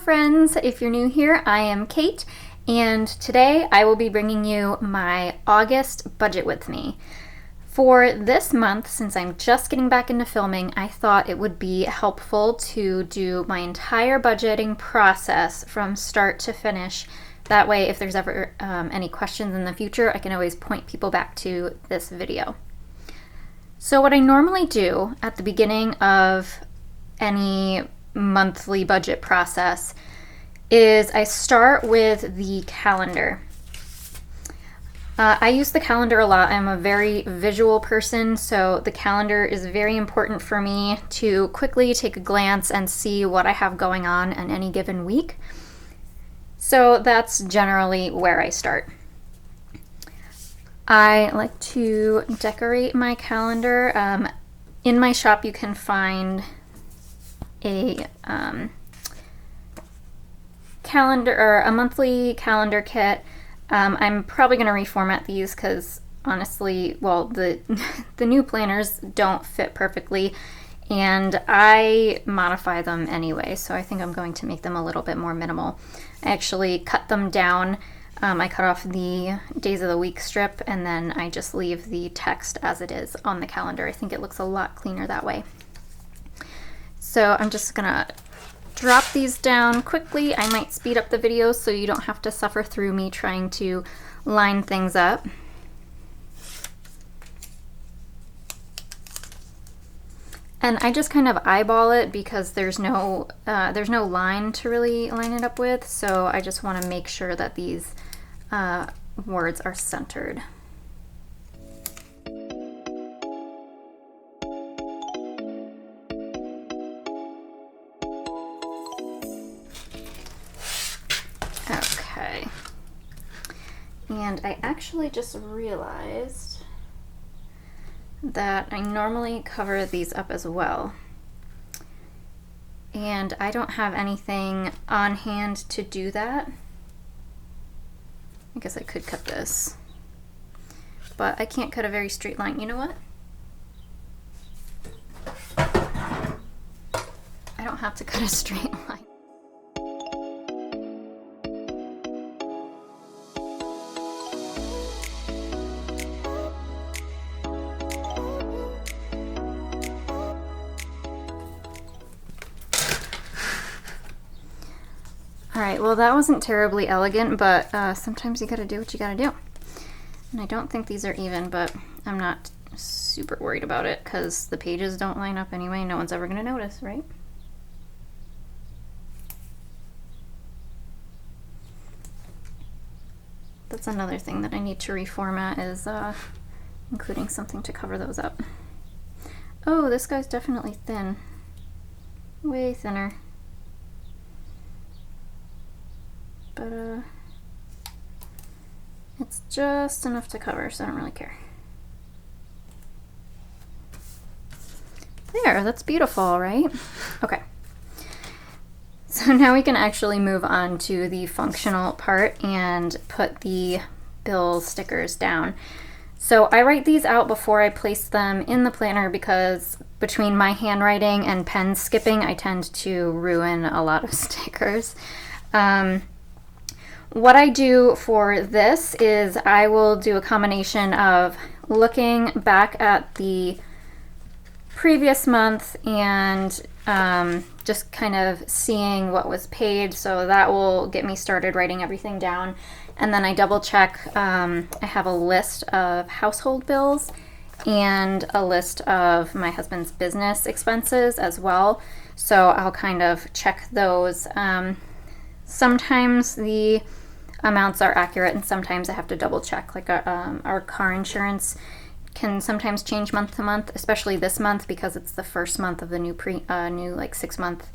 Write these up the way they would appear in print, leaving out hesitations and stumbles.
friends, if you're new here, I am Kate, and today I will be bringing you my August budget with me. For this month, since I'm just getting back into filming, I thought it would be helpful to do my entire budgeting process from start to finish. That way, if there's ever any questions in the future, I can always point people back to this video. So what I normally do at the beginning of any monthly budget process is I start with the calendar. I use the calendar a lot. I'm a very visual person, so the calendar is very important for me to quickly take a glance and see what I have going on any given week. So that's generally where I start. I like to decorate my calendar. In my shop you can find a calendar or a monthly calendar kit. I'm probably going to reformat these because honestly, well, the new planners don't fit perfectly and I modify them anyway, so I think I'm going to make them a little bit more minimal. I actually cut them down. I cut off the days of the week strip and then I just leave the text as it is on the calendar. I think it looks a lot cleaner that way. So I'm just gonna drop these down quickly. I might speed up the video so you don't have to suffer through me trying to line things up. And I just kind of eyeball it because there's no line to really line it up with, so I just want to make sure that these words are centered. Okay. And I actually just realized that I normally cover these up as well. And I don't have anything on hand to do that. I guess I could cut this, but I can't cut a very straight line. You know what? I don't have to cut a straight line. Alright, well that wasn't terribly elegant, but sometimes you gotta do what you gotta do. And I don't think these are even, but I'm not super worried about it because the pages don't line up anyway. No one's ever gonna notice, right? That's another thing that I need to reformat is including something to cover those up. Oh, this guy's definitely thin. Way thinner. But it's just enough to cover, so I don't really care. There, that's beautiful, right? Okay. So now we can actually move on to the functional part and put the bill stickers down. So I write these out before I place them in the planner because between my handwriting and pen skipping, I tend to ruin a lot of stickers. What I do for this is I will do a combination of looking back at the previous month and just kind of seeing what was paid, so that will get me started writing everything down. And then I double check. I have a list of household bills and a list of my husband's business expenses as well, so I'll kind of check those. Sometimes the amounts are accurate and sometimes I have to double check. Like our car insurance can sometimes change month to month, especially this month because it's the first month of the new like 6-month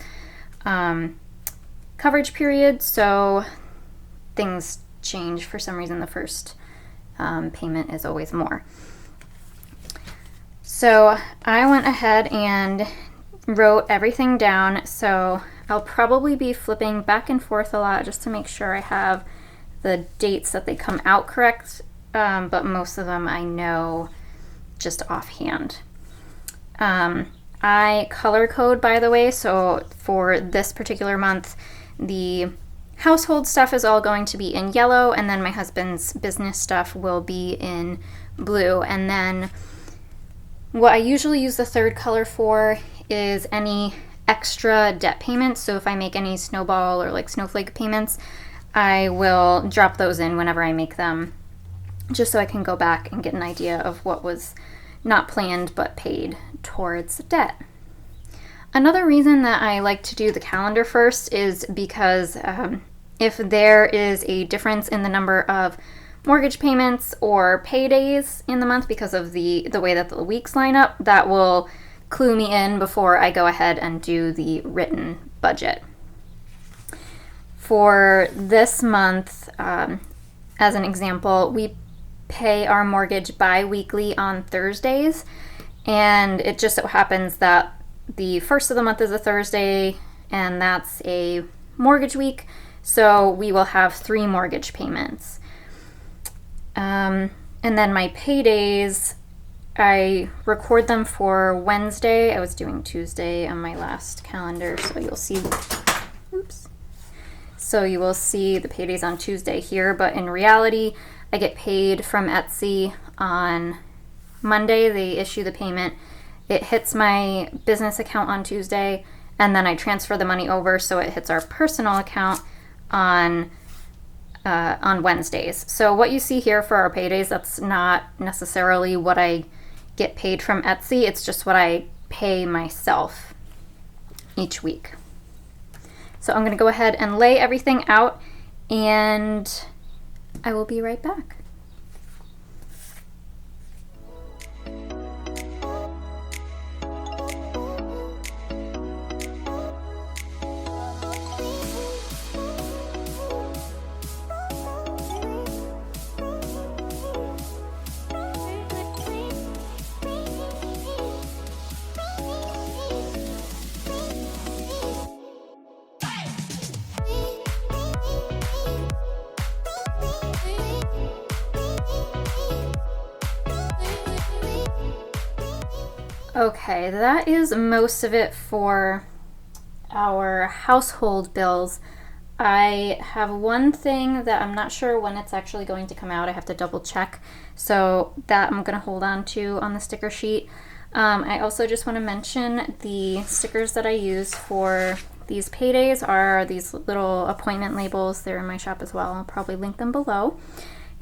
coverage period, so things change. For some reason the first payment is always more. So I went ahead and wrote everything down, so I'll probably be flipping back and forth a lot just to make sure I have the dates that they come out correct, but most of them I know just offhand. I color code, by the way, so for this particular month, the household stuff is all going to be in yellow, and then my husband's business stuff will be in blue. And then what I usually use the third color for is any extra debt payments. So if I make any snowball or like snowflake payments, I will drop those in whenever I make them, just so I can go back and get an idea of what was not planned but paid towards debt. Another reason that I like to do the calendar first is because if there is a difference in the number of mortgage payments or paydays in the month because of the way that the weeks line up, that will clue me in before I go ahead and do the written budget. For this month, as an example, we pay our mortgage bi-weekly on Thursdays, and it just so happens that the first of the month is a Thursday, and that's a mortgage week, so we will have 3 mortgage payments. And then my paydays, I record them for Wednesday. I was doing Tuesday on my last calendar, so you'll see, so you will see the paydays on Tuesday here, but in reality, I get paid from Etsy on Monday. They issue the payment. It hits my business account on Tuesday, and then I transfer the money over, so it hits our personal account on Wednesdays. So what you see here for our paydays, that's not necessarily what I get paid from Etsy. It's just what I pay myself each week. So I'm going to go ahead and lay everything out, and I will be right back. Okay, that is most of it for our household bills. I have one thing that I'm not sure when it's actually going to come out. I have to double check. So that I'm going to hold on to on the sticker sheet. I also just want to mention the stickers that I use for these paydays are these little appointment labels. They're in my shop as well. I'll probably link them below.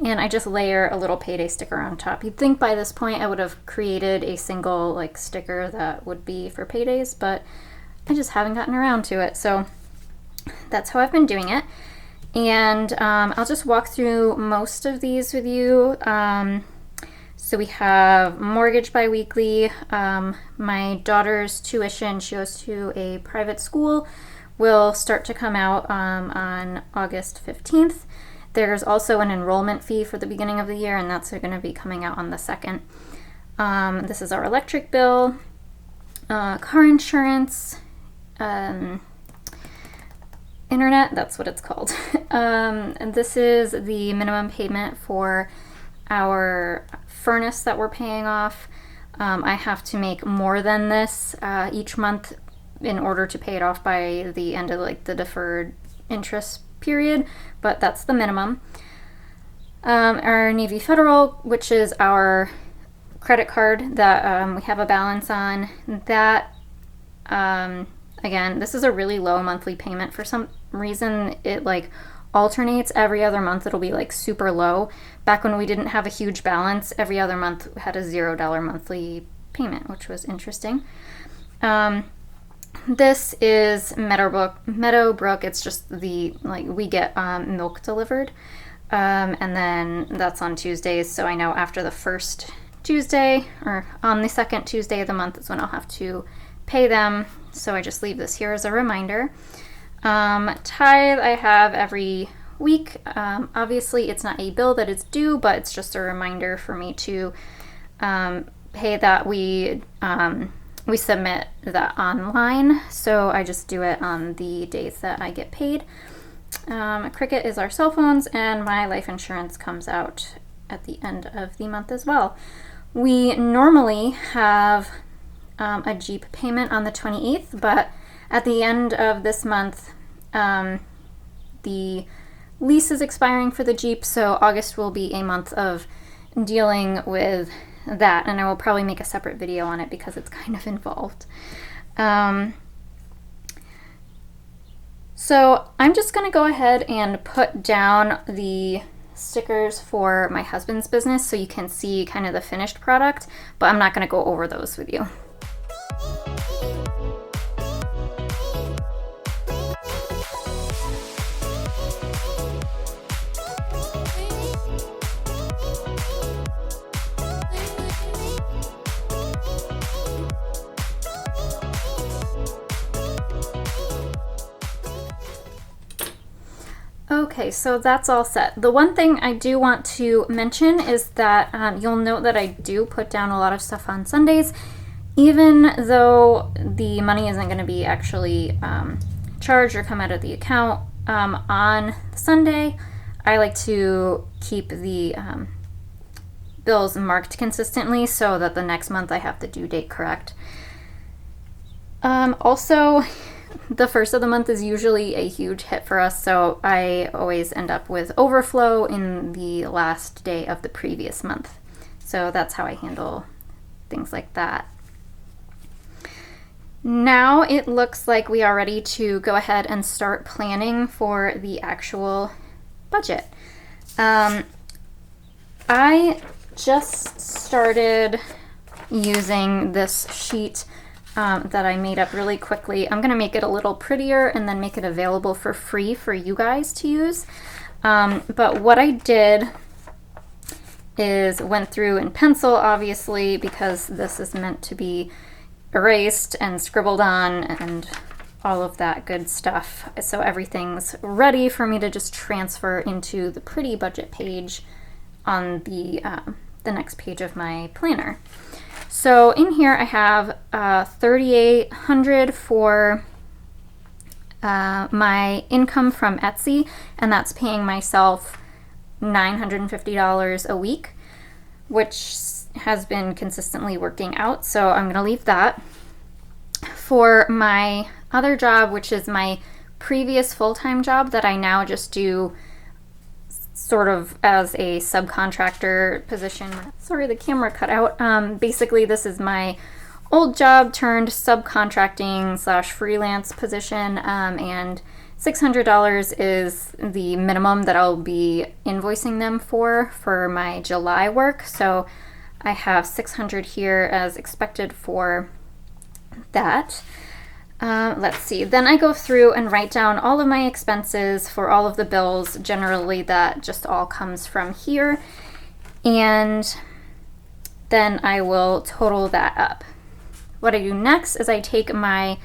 And I just layer a little payday sticker on top. You'd think by this point I would have created a single like sticker that would be for paydays, but I just haven't gotten around to it. So that's how I've been doing it. And I'll just walk through most of these with you. So we have mortgage biweekly. My daughter's tuition, she goes to a private school, will start to come out on August 15th. There's also an enrollment fee for the beginning of the year, and that's going to be coming out on the 2nd. This is our electric bill, car insurance, internet, that's what it's called. And this is the minimum payment for our furnace that we're paying off. I have to make more than this each month in order to pay it off by the end of like the deferred interest period, but that's the minimum. Our Navy Federal, which is our credit card that we have a balance on, that again, this is a really low monthly payment. For some reason it like alternates every other month. It'll be like super low. Back when we didn't have a huge balance, every other month had a $0 monthly payment, which was interesting. This is Meadowbrook. It's just the, like, we get milk delivered. And then that's on Tuesdays. So I know after the first Tuesday or on the second Tuesday of the month is when I'll have to pay them. So I just leave this here as a reminder. Tithe I have every week. Obviously it's not a bill that is due, but it's just a reminder for me to pay that. We submit that online, so I just do it on the days that I get paid. Cricket is our cell phones, and my life insurance comes out at the end of the month as well. We normally have a Jeep payment on the 28th, but at the end of this month, the lease is expiring for the Jeep, so August will be a month of dealing with that, and I will probably make a separate video on it because it's kind of involved. So I'm just going to go ahead and put down the stickers for my husband's business so you can see kind of the finished product, but I'm not going to go over those with you. Okay, so that's all set. The one thing I do want to mention is that you'll note that I do put down a lot of stuff on Sundays, even though the money isn't going to be actually charged or come out of the account on Sunday. I like to keep the bills marked consistently so that the next month I have the due date correct. Also, the first of the month is usually a huge hit for us, so I always end up with overflow in the last day of the previous month. So that's how I handle things like that. Now it looks like we are ready to go ahead and start planning for the actual budget. I just started using this sheet that I made up really quickly. I'm gonna make it a little prettier and then make it available for free for you guys to use. But what I did is went through in pencil, obviously, because this is meant to be erased and scribbled on and all of that good stuff. So everything's ready for me to just transfer into the pretty budget page on the next page of my planner. So in here I have $3,800 for my income from Etsy, and that's paying myself $950 a week, which has been consistently working out, so I'm going to leave that. For my other job, which is my previous full-time job that I now just do sort of as a subcontractor position. Sorry, the camera cut out. Basically, this is my old job turned subcontracting / freelance position, and $600 is the minimum that I'll be invoicing them for my July work. So I have $600 here as expected for that. Let's see, then I go through and write down all of my expenses for all of the bills. Generally that just all comes from here, and then I will total that up. What I do next is I take my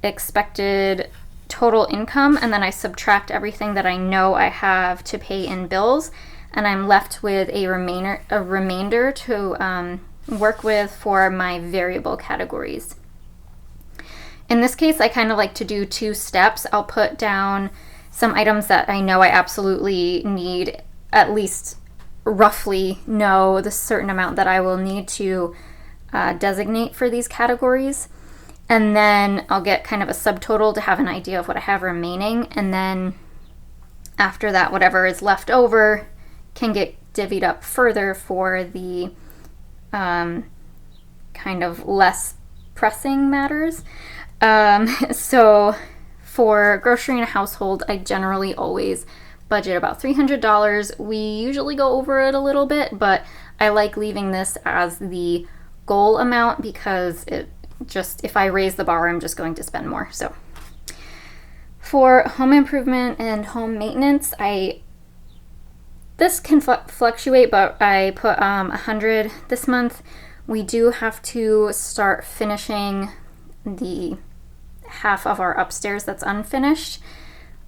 expected total income and then I subtract everything that I know I have to pay in bills, and I'm left with a remainder to work with for my variable categories. In this case, I kind of like to do two steps. I'll put down some items that I know I absolutely need, at least roughly know the certain amount that I will need to designate for these categories. And then I'll get kind of a subtotal to have an idea of what I have remaining. And then after that, whatever is left over can get divvied up further for the kind of less pressing matters. So for grocery in a household, I generally always budget about $300. We usually go over it a little bit, but I like leaving this as the goal amount because it just, if I raise the bar, I'm just going to spend more. So for home improvement and home maintenance, this can fluctuate, but I put $100 this month. We do have to start finishing the half of our upstairs that's unfinished.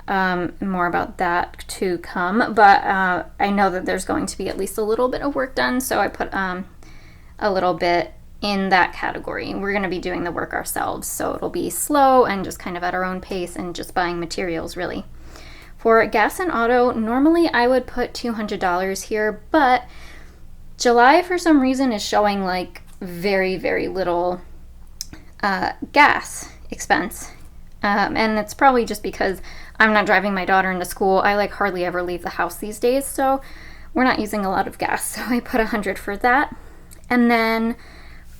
More about that to come, but I know that there's going to be at least a little bit of work done, so I put a little bit in that category. We're going to be doing the work ourselves, so it'll be slow and just kind of at our own pace and just buying materials, really. For gas and auto, normally I would put $200 here, but July for some reason is showing like very, very little gas expense. And it's probably just because I'm not driving my daughter into school. I like hardly ever leave the house these days, so we're not using a lot of gas. So I put $100 for that. And then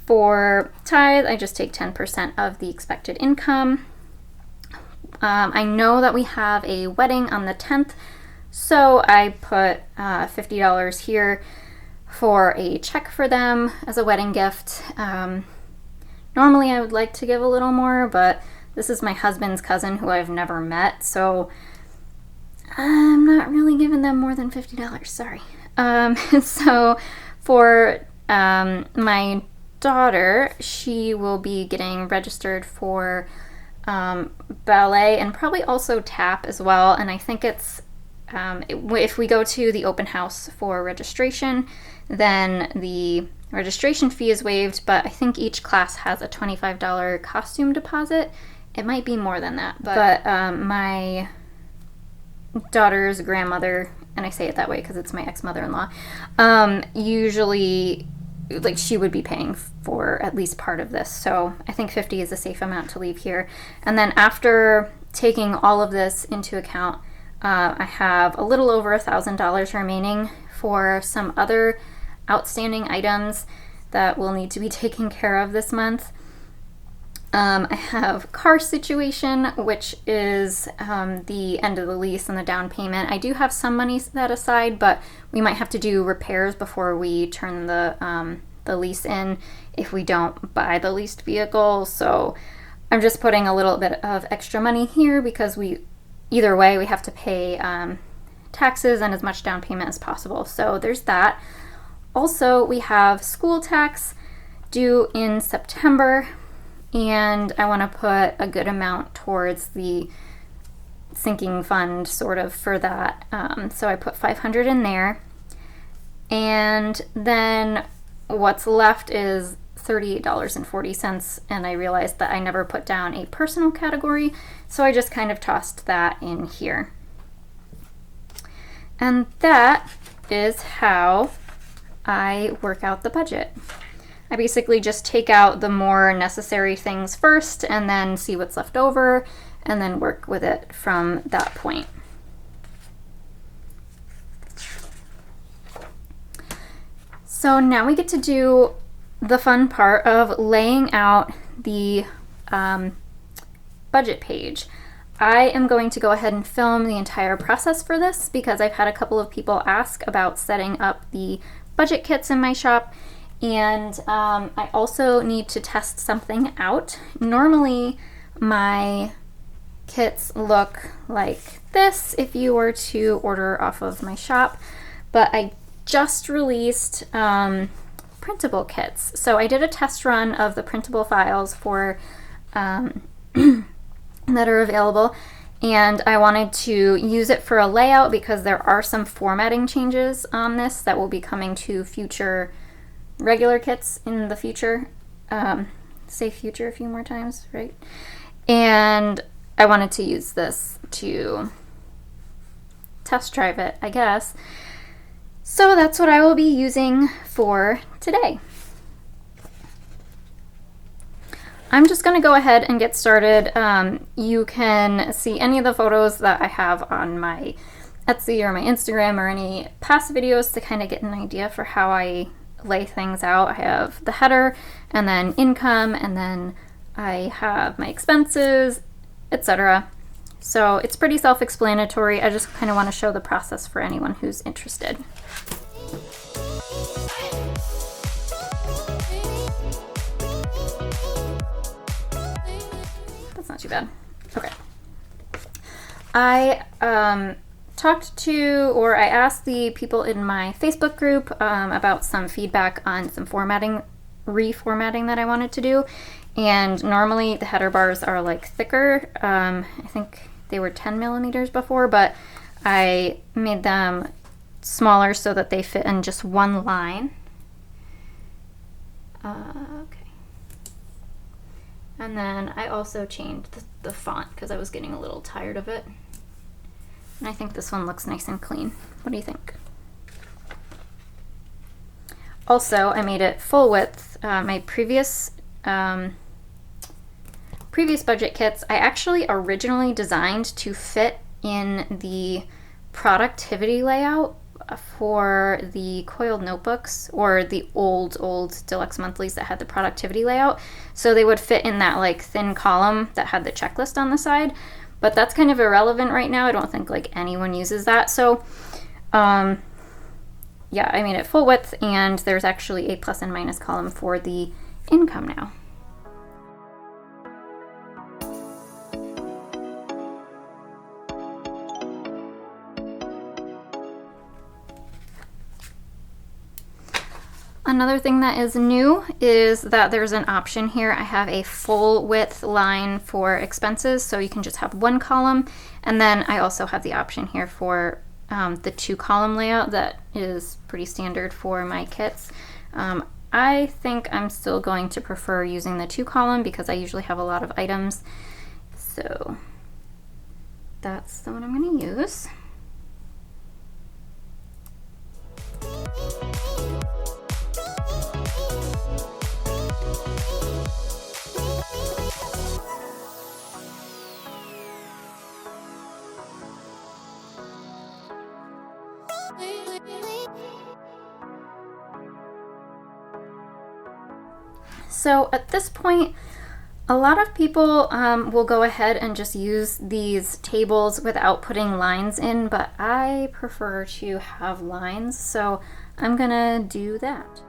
for tithe, I just take 10% of the expected income. I know that we have a wedding on the 10th, so I put $50 here for a check for them as a wedding gift. Normally I would like to give a little more, but this is my husband's cousin who I've never met, so I'm not really giving them more than $50, sorry. So for my daughter, she will be getting registered for ballet and probably also tap as well. And I think it's if we go to the open house for registration, then the registration fee is waived, but I think each class has a $25 costume deposit. It might be more than that, but my daughter's grandmother, and I say it that way because it's my ex-mother-in-law, usually, like, she would be paying for at least part of this, so I think 50 is a safe amount to leave here. And then after taking all of this into account, I have a little over $1,000 remaining for some other outstanding items that will need to be taken care of this month. I have car situation, which is the end of the lease and the down payment. I do have some money set aside, but we might have to do repairs before we turn the lease in if we don't buy the leased vehicle. So I'm just putting a little bit of extra money here because either way we have to pay taxes and as much down payment as possible. So there's that. Also, we have school tax due in September, and I want to put a good amount towards the sinking fund sort of for that. So I put $500 in there. And then what's left is $38.40, and I realized that I never put down a personal category, so I just kind of tossed that in here. And that is how I work out the budget. I basically just take out the more necessary things first and then see what's left over and then work with it from that point. So now we get to do the fun part of laying out the budget page. I am going to go ahead and film the entire process for this because I've had a couple of people ask about setting up the budget kits in my shop, and I also need to test something out. Normally my kits look like this if you were to order off of my shop, but I just released printable kits. So I did a test run of the printable files for that are available, and I wanted to use it for a layout because there are some formatting changes on this that will be coming to future regular kits in the future. Say future a few more times, right? And I wanted to use this to test drive it, I guess. So that's what I will be using for today. I'm just going to go ahead and get started. You can see any of the photos that I have on my Etsy or my Instagram or any past videos to kind of get an idea for how I lay things out. I have the header and then income, and then I have my expenses, etc. So it's pretty self-explanatory. I just kind of want to show the process for anyone who's interested. That's not too bad. Okay. I talked to, or I asked the people in my Facebook group about some feedback on some reformatting that I wanted to do. And normally the header bars are like thicker. I think they were 10 millimeters before, but I made them smaller so that they fit in just one line. Okay. And then I also changed the font because I was getting a little tired of it. And I think this one looks nice and clean. What do you think? Also, I made it full width my previous budget kits, I actually originally designed to fit in the productivity layout for the coiled notebooks, or the old deluxe monthlies that had the productivity layout. So they would fit in that like thin column that had the checklist on the side, but that's kind of irrelevant right now. I don't think like anyone uses that. So yeah, I made it full width, and there's actually a plus and minus column for the income now. Another thing that is new is that there's an option here. I have a full width line for expenses, so you can just have one column. And then I also have the option here for the 2-column layout that is pretty standard for my kits. I think I'm still going to prefer using the 2-column because I usually have a lot of items. So that's the one I'm going to use. So at this point, a lot of people will go ahead and just use these tables without putting lines in, but I prefer to have lines, so I'm gonna do that.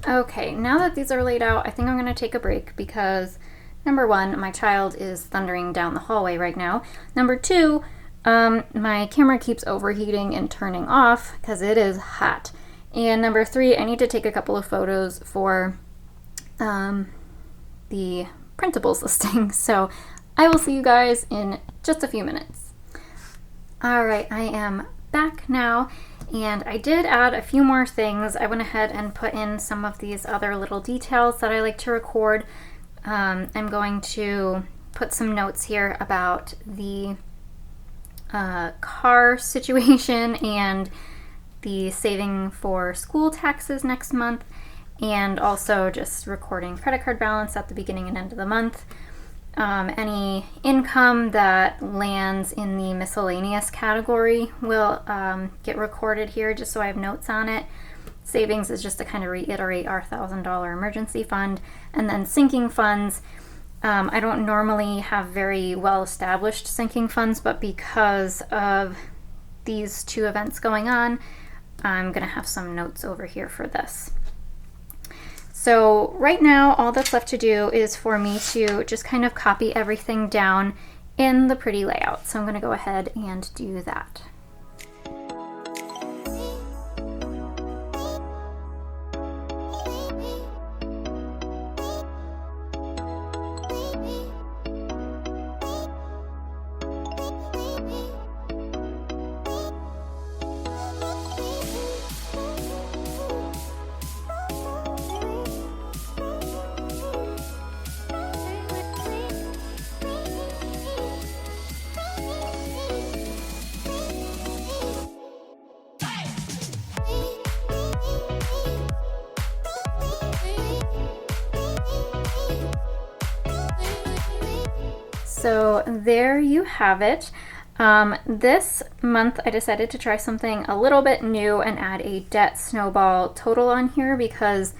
Okay, now that these are laid out, I think I'm going to take a break because, number one, my child is thundering down the hallway right now. Number two, my camera keeps overheating and turning off because it is hot. And number three, I need to take a couple of photos for the printables listing. So I will see you guys in just a few minutes. All right, I am back now. And I did add a few more things. I went ahead and put in some of these other little details that I like to record. I'm going to put some notes here about the car situation and the saving for school taxes next month, and also just recording credit card balance at the beginning and end of the month. Any income that lands in the miscellaneous category will get recorded here just so I have notes on it. Savings is just to kind of reiterate our $1,000 emergency fund. And then sinking funds, I don't normally have very well established sinking funds, but because of these two events going on, I'm going to have some notes over here for this. So right now, all that's left to do is for me to just kind of copy everything down in the pretty layout. So I'm going to go ahead and do that. So there you have it. This month I decided to try something a little bit new and add a debt snowball total on here because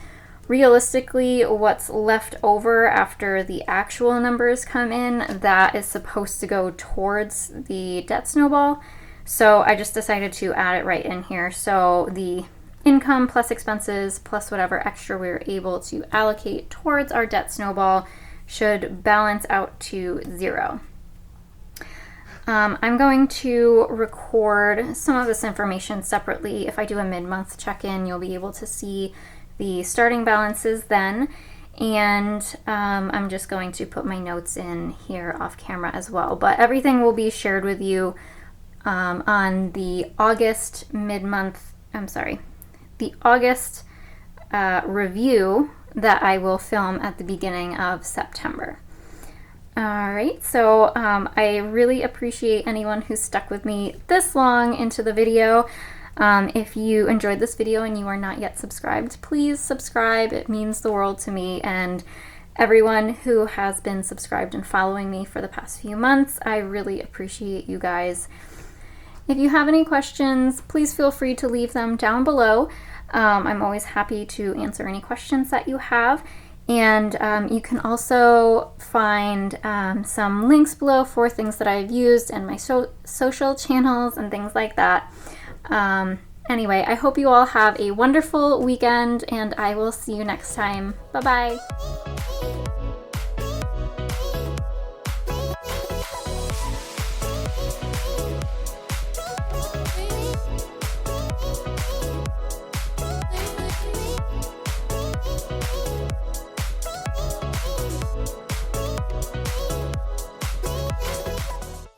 realistically what's left over after the actual numbers come in, that is supposed to go towards the debt snowball. So I just decided to add it right in here. So the income plus expenses plus whatever extra we were able to allocate towards our debt snowball should balance out to 0. I'm going to record some of this information separately. If I do a mid-month check-in, you'll be able to see the starting balances then. And I'm just going to put my notes in here off camera as well. But everything will be shared with you on the August mid-month, the August review that I will film at the beginning of September. Alright, so I really appreciate anyone who's stuck with me this long into the video. If you enjoyed this video and you are not yet subscribed, please subscribe. It means the world to me, and everyone who has been subscribed and following me for the past few months, I really appreciate you guys. If you have any questions, please feel free to leave them down below. I'm always happy to answer any questions that you have. And you can also find some links below for things that I've used and my social channels and things like that. Anyway, I hope you all have a wonderful weekend, and I will see you next time. Bye-bye.